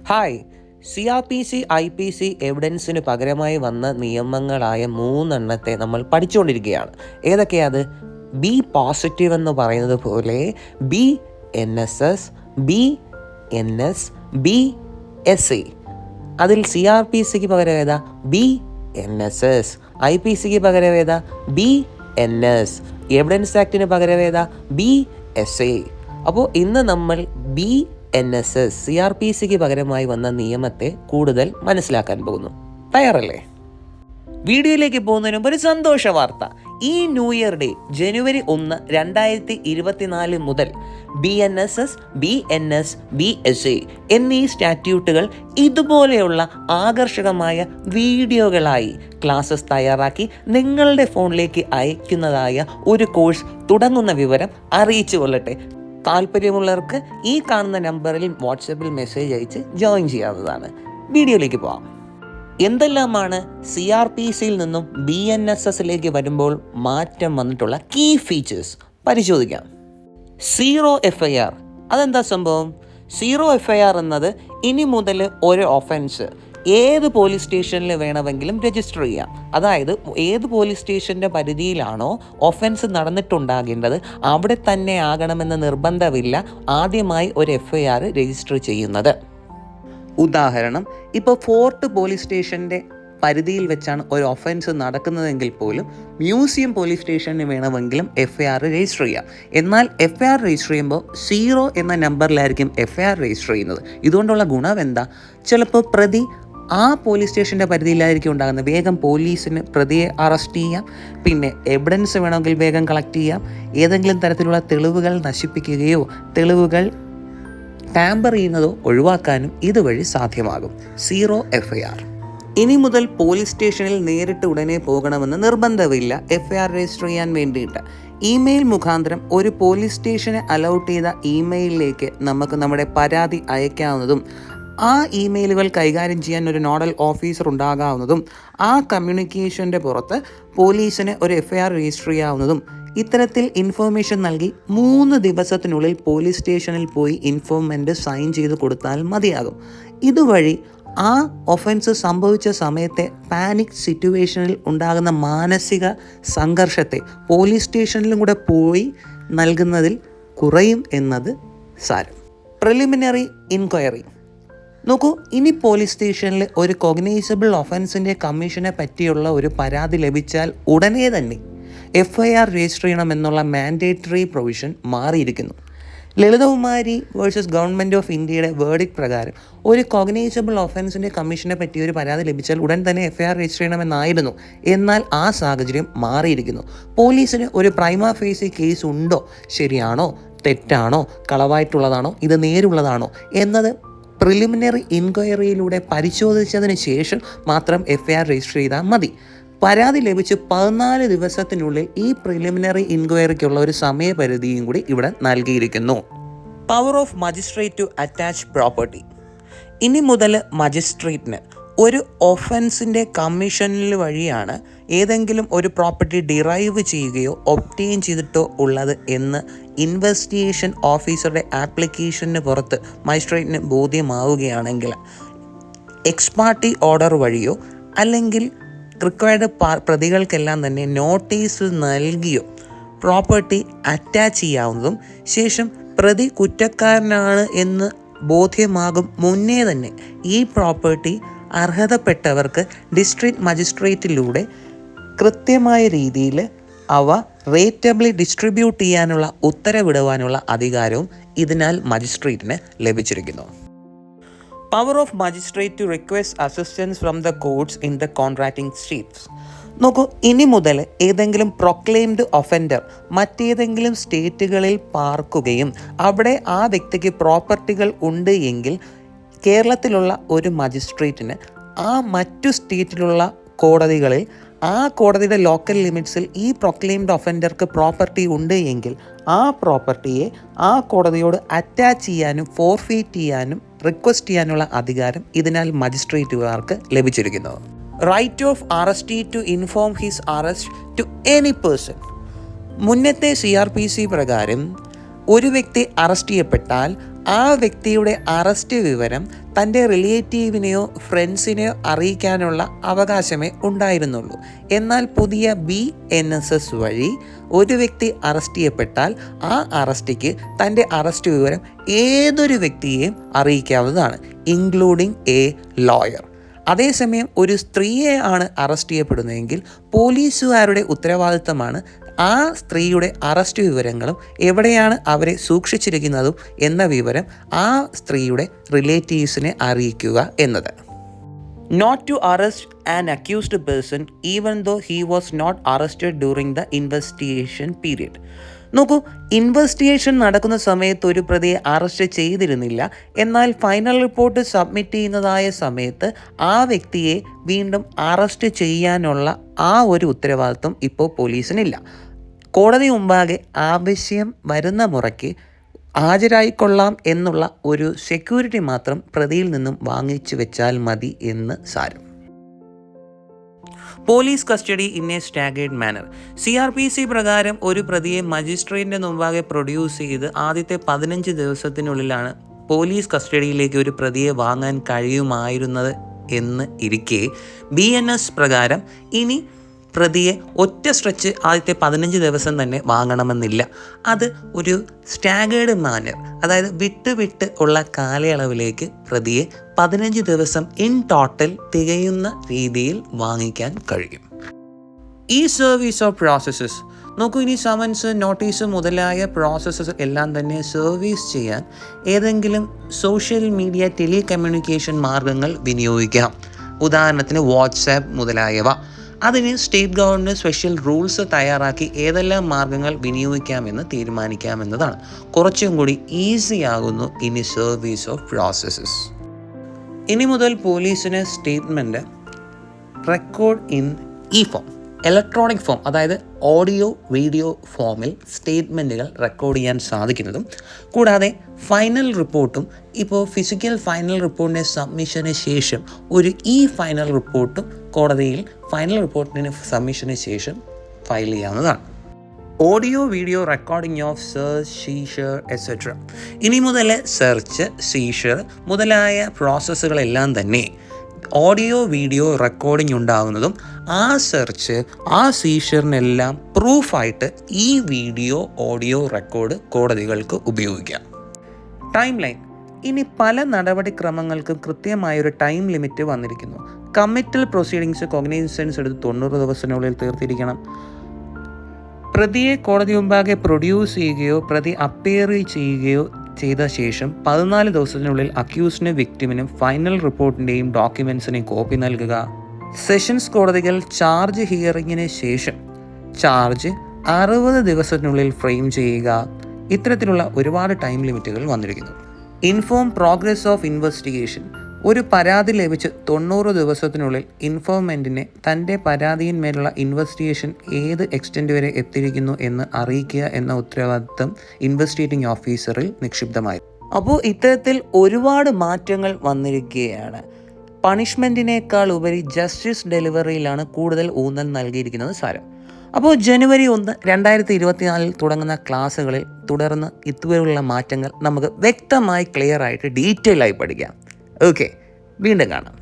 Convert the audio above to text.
Hi, CRPC IPC എവിഡൻസിന് പകരമായി വന്ന നിയമങ്ങളായ 3 നമ്മൾ പഠിച്ചുകൊണ്ടിരിക്കുകയാണ്. ഏതൊക്കെയത്? ബി പോസിറ്റീവ് എന്ന് പറയുന്നത് പോലെ BNSS, BNS, BSA. അതിൽ CRPCക്ക് പകരം ഏതാ? BNSS. IPCക്ക് പകരം ഏതാ? BNS. എവിഡൻസ് ആക്ടിന് പകരം ഏതാ? BSA. അപ്പോൾ ഇന്ന് നമ്മൾ BNSS CRPCക്ക് പകരമായി വന്ന നിയമത്തെ കൂടുതൽ മനസ്സിലാക്കാൻ പോകുന്നു. തയ്യാറല്ലേ? വീഡിയോയിലേക്ക് പോകുന്നതിന് മുമ്പ് ഒരു സന്തോഷ വാർത്ത. ഈ ന്യൂ ഇയർ ഡേ ജനുവരി 1, 2024 മുതൽ BNSS, BNS, BSA എന്നീ സ്റ്റാറ്റ്യൂട്ടുകൾ ഇതുപോലെയുള്ള ആകർഷകമായ വീഡിയോകളായി ക്ലാസ്സസ് തയ്യാറാക്കി നിങ്ങളുടെ ഫോണിലേക്ക് അയക്കുന്നതായ ഒരു കോഴ്സ് തുടങ്ങുന്ന വിവരം അറിയിച്ചു കൊള്ളട്ടെ. താല്പര്യമുള്ളവർക്ക് ഈ കാണുന്ന നമ്പറിൽ വാട്സപ്പിൽ മെസ്സേജ് അയച്ച് ജോയിൻ ചെയ്യാവുന്നതാണ്. വീഡിയോയിലേക്ക് പോകാം. എന്തെല്ലാമാണ് CRPCയിൽ നിന്നും BNSSലേക്ക് വരുമ്പോൾ മാറ്റം വന്നിട്ടുള്ള കീ ഫീച്ചേഴ്സ് പരിശോധിക്കാം. 0 FIR. അതെന്താ സംഭവം? 0 FIR എന്നത് ഇനി മുതൽ ഒരു ഒഫൻസ് ഏത് പോലീസ് സ്റ്റേഷനിൽ വേണമെങ്കിലും രജിസ്റ്റർ ചെയ്യാം. അതായത് ഏത് പോലീസ് സ്റ്റേഷൻ്റെ പരിധിയിലാണോ ഒഫൻസ് നടന്നിട്ടുണ്ടാകേണ്ടത് അവിടെ തന്നെ ആകണമെന്ന് നിർബന്ധമില്ല ആദ്യമായി ഒരു FIR രജിസ്റ്റർ ചെയ്യുന്നത്. ഉദാഹരണം, ഇപ്പോൾ ഫോർട്ട് പോലീസ് സ്റ്റേഷൻ്റെ പരിധിയിൽ വെച്ചാണ് ഒരു ഒഫൻസ് നടക്കുന്നതെങ്കിൽ പോലും മ്യൂസിയം പോലീസ് സ്റ്റേഷന് വേണമെങ്കിലും FIR രജിസ്റ്റർ ചെയ്യാം. എന്നാൽ FIR രജിസ്റ്റർ ചെയ്യുമ്പോൾ 0 എന്ന നമ്പറിലായിരിക്കും FIR രജിസ്റ്റർ ചെയ്യുന്നത്. ഇതുകൊണ്ടുള്ള ഗുണം എന്താ? ചിലപ്പോൾ പ്രതി ആ പോലീസ് സ്റ്റേഷൻ്റെ പരിധിയിലായിരിക്കും ഉണ്ടാകുന്നത്. വേഗം പോലീസിന് പ്രതിയെ അറസ്റ്റ് ചെയ്യാം, പിന്നെ എവിഡൻസ് വേണമെങ്കിൽ വേഗം കളക്ട് ചെയ്യാം, ഏതെങ്കിലും തരത്തിലുള്ള തെളിവുകൾ നശിപ്പിക്കുകയോ തെളിവുകൾ ടാമ്പർ ചെയ്യുന്നതോ ഒഴിവാക്കാനും ഇതുവഴി സാധ്യമാകും. 0 FIR. ഇനി മുതൽ പോലീസ് സ്റ്റേഷനിൽ നേരിട്ട് ഉടനെ പോകണമെന്ന് നിർബന്ധമില്ല FIR രജിസ്റ്റർ ചെയ്യാൻ വേണ്ടിയിട്ട്. ഇമെയിൽ മുഖാന്തരം ഒരു പോലീസ് സ്റ്റേഷനെ അലൗട്ട് ചെയ്ത ഇമെയിലിലേക്ക് നമുക്ക് നമ്മുടെ പരാതി അയക്കാവുന്നതും ആ ഇമെയിലുകൾ കൈകാര്യം ചെയ്യാൻ ഒരു നോഡൽ ഓഫീസർ ഉണ്ടാകാവുന്നതും ആ കമ്മ്യൂണിക്കേഷൻ്റെ പുറത്ത് പോലീസിന് ഒരു FIR രജിസ്റ്റർ ചെയ്യാവുന്നതും ഇത്തരത്തിൽ ഇൻഫോർമേഷൻ നൽകി 3 ദിവസത്തിനുള്ളിൽ പോലീസ് സ്റ്റേഷനിൽ പോയി ഇൻഫോർമൻ്റ് സൈൻ ചെയ്ത് കൊടുത്താൽ മതിയാകും. ഇതുവഴി ആ ഒഫൻസ് സംഭവിച്ച സമയത്തെ പാനിക് സിറ്റുവേഷനിൽ ഉണ്ടാകുന്ന മാനസിക സംഘർഷത്തെ പോലീസ് സ്റ്റേഷനിലും കൂടെ പോയി നൽകുന്നതിൽ കുറയും എന്നത് സാരം. Preliminary inquiry. നോക്കൂ, ഇനി പോലീസ് സ്റ്റേഷനിൽ ഒരു കോഗ്നൈസബിൾ ഒഫൻസിൻ്റെ കമ്മീഷനെ പറ്റിയുള്ള ഒരു പരാതി ലഭിച്ചാൽ ഉടനെ തന്നെ FIR രജിസ്റ്റർ ചെയ്യണമെന്നുള്ള മാൻഡേറ്ററി പ്രൊവിഷൻ മാറിയിരിക്കുന്നു. ലളിതകുമാരി വേഴ്സസ് ഗവൺമെൻറ് ഓഫ് ഇന്ത്യയുടെ വേർഡിക്ട് പ്രകാരം ഒരു കോഗ്നൈസബിൾ ഒഫൻസിൻ്റെ കമ്മീഷനെ പറ്റി ഒരു പരാതി ലഭിച്ചാൽ ഉടൻ തന്നെ FIR രജിസ്റ്റർ ചെയ്യണമെന്നായിരുന്നു. എന്നാൽ ആ സാഹചര്യം മാറിയിരിക്കുന്നു. പോലീസിന് ഒരു പ്രൈമ ഫേസി കേസ് ഉണ്ടോ, ശരിയാണോ, തെറ്റാണോ, കളവായിട്ടുള്ളതാണോ, ഇത് നേരുള്ളതാണോ എന്നത് പ്രിലിമിനറി ഇൻക്വയറിയിലൂടെ പരിശോധിച്ചതിന് ശേഷം മാത്രം FIR രജിസ്റ്റർ ചെയ്താൽ മതി. പരാതി ലഭിച്ച് 14 ദിവസത്തിനുള്ളിൽ ഈ പ്രിലിമിനറി ഇൻക്വയറിക്കുള്ള ഒരു സമയപരിധിയും കൂടി ഇവിടെ നൽകിയിരിക്കുന്നു. Power of magistrate to attach property. ഇനി മുതൽ മജിസ്ട്രേറ്റിന് ഒരു ഒഫൻസിൻ്റെ കമ്മീഷനിൽ വഴിയാണ് ഏതെങ്കിലും ഒരു പ്രോപ്പർട്ടി ഡിറൈവ് ചെയ്യുകയോ ഒബ്റ്റെയിൻ ചെയ്തിട്ടോ ഉള്ളത് എന്ന് ഇൻവെസ്റ്റിഗേഷൻ ഓഫീസറുടെ ആപ്ലിക്കേഷന് പുറത്ത് മജിസ്ട്രേറ്റിന് ബോധ്യമാവുകയാണെങ്കിൽ എക്സ്പാർട്ടി ഓർഡർ വഴിയോ അല്ലെങ്കിൽ റിക്വയർഡ് പ്രതികൾക്കെല്ലാം തന്നെ നോട്ടീസ് നൽകിയോ പ്രോപ്പർട്ടി അറ്റാച്ച് ചെയ്യാവുന്നതും ശേഷം പ്രതി കുറ്റക്കാരനാണ് എന്ന് ബോധ്യമാകും മുന്നേ തന്നെ ഈ പ്രോപ്പർട്ടി അർഹതപ്പെട്ടവർക്ക് ഡിസ്ട്രിക്ട് മജിസ്ട്രേറ്റിലൂടെ കൃത്യമായ രീതിയിൽ അവ റേറ്റബിളി ഡിസ്ട്രിബ്യൂട്ട് ചെയ്യാനുള്ള ഉത്തരവിടുവാനുള്ള അധികാരവും ഇതിനാൽ മജിസ്ട്രേറ്റിന് ലഭിച്ചിരിക്കുന്നു. Power of magistrate to request assistance from the courts in the contracting states. നോക്കൂ, ഇനി മുതൽ ഏതെങ്കിലും പ്രൊക്ലെയിംഡ് ഒഫൻഡർ മറ്റേതെങ്കിലും സ്റ്റേറ്റുകളിൽ പാർക്കുകയും അവിടെ ആ വ്യക്തിക്ക് പ്രോപ്പർട്ടികൾ ഉണ്ട് എങ്കിൽ കേരളത്തിലുള്ള ഒരു മജിസ്ട്രേറ്റിന് ആ മറ്റു സ്റ്റേറ്റിലുള്ള കോടതികളിൽ ആ കോടതിയുടെ ലോക്കൽ ലിമിറ്റ്സിൽ ഈ പ്രൊക്ലെയിംഡ് ഒഫൻഡർക്ക് പ്രോപ്പർട്ടി ഉണ്ട് എങ്കിൽ ആ പ്രോപ്പർട്ടിയെ ആ കോടതിയോട് അറ്റാച്ച് ചെയ്യാനും ഫോർഫീറ്റ് ചെയ്യാനും റിക്വസ്റ്റ് ചെയ്യാനുള്ള അധികാരം ഇതിനാൽ മജിസ്ട്രേറ്റുകാർക്ക് ലഭിച്ചിരിക്കുന്നു. Right of arrestee to inform his arrest to any person. മുന്നത്തെ CRPC പ്രകാരം ഒരു വ്യക്തി അറസ്റ്റ് ചെയ്യപ്പെട്ടാൽ ആ വ്യക്തിയുടെ അറസ്റ്റ് വിവരം തൻ്റെ റിലേറ്റീവിനെയോ ഫ്രണ്ട്സിനെയോ അറിയിക്കാനുള്ള അവകാശമേ ഉണ്ടായിരുന്നുള്ളൂ. എന്നാൽ പുതിയ BNSS വഴി ഒരു വ്യക്തി അറസ്റ്റ് ചെയ്യപ്പെട്ടാൽ ആ അറസ്റ്റിക്ക് തൻ്റെ അറസ്റ്റ് വിവരം ഏതൊരു വ്യക്തിയെയും അറിയിക്കാവുന്നതാണ്, ഇൻക്ലൂഡിങ് എ ലോയർ. അതേസമയം ഒരു സ്ത്രീയെ ആണ് അറസ്റ്റ് ചെയ്യപ്പെടുന്നതെങ്കിൽ പോലീസുകാരുടെ ഉത്തരവാദിത്തമാണ് ആ സ്ത്രീയുടെ അറസ്റ്റ് വിവരങ്ങളും എവിടെയാണ് അവരെ സൂക്ഷിച്ചിരിക്കുന്നതും എന്ന വിവരം ആ സ്ത്രീയുടെ റിലേറ്റീവ്സിനെ അറിയിക്കുക എന്നത്. Not to arrest an accused person even though he was not arrested during the investigation period. നോക്കൂ, ഇൻവെസ്റ്റിഗേഷൻ നടക്കുന്ന സമയത്ത് ഒരു പ്രതിയെ അറസ്റ്റ് ചെയ്തിരുന്നില്ല. എന്നാൽ ഫൈനൽ റിപ്പോർട്ട് സബ്മിറ്റ് ചെയ്യുന്നതായ സമയത്ത് ആ വ്യക്തിയെ വീണ്ടും അറസ്റ്റ് ചെയ്യാനുള്ള ആ ഒരു ഉത്തരവാദിത്വം ഇപ്പോൾ പോലീസിനില്ല. കോടതി മുമ്പാകെ ആവശ്യം വരുന്ന മുറയ്ക്ക് ഹാജരായിക്കൊള്ളാം എന്നുള്ള ഒരു സെക്യൂരിറ്റി മാത്രം പ്രതിയിൽ നിന്നും വാങ്ങിച്ചു വെച്ചാൽ മതി എന്ന് സാരം. Police custody in a staggered manner. CRPC പ്രകാരം ഒരു പ്രതിയെ മജിസ്ട്രേറ്റിൻ്റെ മുമ്പാകെ പ്രൊഡ്യൂസ് ചെയ്ത് ആദ്യത്തെ 15 ദിവസത്തിനുള്ളിലാണ് പോലീസ് കസ്റ്റഡിയിലേക്ക് ഒരു പ്രതിയെ വാങ്ങാൻ കഴിയുമായിരുന്നത് എന്ന് ഇരിക്കെ BNS പ്രകാരം ഇനി പ്രതിയെ ഒറ്റ സ്ട്രെച്ച് ആദ്യത്തെ 15 ദിവസം തന്നെ വാങ്ങണമെന്നില്ല. അത് ഒരു സ്റ്റാഗേർഡ് മാനർ, അതായത് വിട്ട് ഉള്ള കാലയളവിലേക്ക് പ്രതിയെ 15 ദിവസം ഇൻ ടോട്ടൽ തികയുന്ന രീതിയിൽ വാങ്ങിക്കാൻ കഴിയും. ഈ സർവീസ് ഓഫ് പ്രോസസ്സസ് നോക്കൂ, ഇനി സമൻസ്, നോട്ടീസ് മുതലായ പ്രോസസ്സസ് എല്ലാം തന്നെ സർവീസ് ചെയ്യാൻ ഏതെങ്കിലും സോഷ്യൽ മീഡിയ ടെലികമ്മ്യൂണിക്കേഷൻ മാർഗങ്ങൾ വിനിയോഗിക്കാം. ഉദാഹരണത്തിന് വാട്സാപ്പ് മുതലായവ. അതിന് സ്റ്റേറ്റ് ഗവൺമെൻറ് സ്പെഷ്യൽ റൂൾസ് തയ്യാറാക്കി ഏതെല്ലാം മാർഗങ്ങൾ വിനിയോഗിക്കാമെന്ന് തീരുമാനിക്കാമെന്നതാണ്. കുറച്ചും കൂടി ഈസി ആകുന്നു ഇനി സർവീസ് ഓഫ് പ്രോസസ്സസ്. ഇനി മുതൽ പോലീസിന് statement record in form, electronic form, അതായത് ഓഡിയോ വീഡിയോ ഫോമിൽ സ്റ്റേറ്റ്മെൻറ്റുകൾ റെക്കോർഡ് ചെയ്യാൻ സാധിക്കുന്നതും കൂടാതെ ഫൈനൽ റിപ്പോർട്ടും ഇപ്പോൾ ഫിസിക്കൽ ഫൈനൽ റിപ്പോർട്ടിൻ്റെ സബ്മിഷന് ശേഷം ഒരു ഫൈനൽ റിപ്പോർട്ടും കോടതിയിൽ ഫൈനൽ റിപ്പോർട്ടിന് സബ്മിഷന് ശേഷം ഫയൽ ചെയ്യാവുന്നതാണ്. Audio video recording of search, seizure etcetera. ഇനി മുതൽ സെർച്ച്, സീഷർ മുതലായ പ്രോസസ്സുകളെല്ലാം തന്നെ ഓഡിയോ വീഡിയോ റെക്കോർഡിംഗ് ഉണ്ടാകുന്നതും ആ സെർച്ച്, ആ സീഷറിനെല്ലാം പ്രൂഫായിട്ട് ഈ വീഡിയോ ഓഡിയോ റെക്കോർഡ് കോടതികൾക്ക് ഉപയോഗിക്കാം. Time line. ഇനി പല നടപടിക്രമങ്ങൾക്കും കൃത്യമായൊരു ടൈം ലിമിറ്റ് വന്നിരിക്കുന്നു. കമ്മിറ്റൽ പ്രൊസീഡിങ്സ് കോഗ്നിസൻസ് എടുത്ത് 90 ദിവസത്തിനുള്ളിൽ തീർത്തിരിക്കണം. പ്രതിയെ കോടതി മുമ്പാകെ പ്രൊഡ്യൂസ് ചെയ്യുകയോ പ്രതി അപ്പിയർ ചെയ്യുകയോ ചെയ്ത ശേഷം 14 ദിവസത്തിനുള്ളിൽ അക്യൂസിനും വിക്ടിമിനും ഫൈനൽ റിപ്പോർട്ടിൻ്റെയും ഡോക്യുമെൻസിനെയും കോപ്പി നൽകുക. സെഷൻസ് കോടതികൾ ചാർജ് ഹിയറിങ്ങിന് ശേഷം ചാർജ് 60 ദിവസത്തിനുള്ളിൽ ഫ്രെയിം ചെയ്യുക. ഇത്തരത്തിലുള്ള ഒരുപാട് ടൈം ലിമിറ്റുകൾ വന്നിരിക്കുന്നു. Inform progress of investigation. ഒരു പരാതി ലഭിച്ച് 90 ദിവസത്തിനുള്ളിൽ ഇൻഫോർമെൻറ്റിനെ തൻ്റെ പരാതിയിന്മേലുള്ള ഇൻവെസ്റ്റിഗേഷൻ ഏത് എക്സ്റ്റെൻറ്റ് വരെ എത്തിയിരിക്കുന്നു എന്ന് അറിയിക്കുക എന്ന ഉത്തരവാദിത്തം ഇൻവെസ്റ്റിഗേറ്റിംഗ് ഓഫീസറിൽ നിക്ഷിപ്തമായി. അപ്പോൾ ഇത്തരത്തിൽ ഒരുപാട് മാറ്റങ്ങൾ വന്നിരിക്കുകയാണ്. പണിഷ്മെൻറ്റിനേക്കാൾ ഉപരി ജസ്റ്റിസ് ഡെലിവറിയിലാണ് കൂടുതൽ ഊന്നൽ നൽകിയിരിക്കുന്നത് സാരം. അപ്പോൾ ജനുവരി 1, 2024 തുടങ്ങുന്ന ക്ലാസ്സുകളിൽ തുടർന്ന് ഇതുവരെയുള്ള മാറ്റങ്ങൾ നമുക്ക് വ്യക്തമായി ക്ലിയർ ആയിട്ട് ഡീറ്റെയിൽ ആയി പഠിക്കാം. ഓക്കെ, വീണ്ടും കാണാം.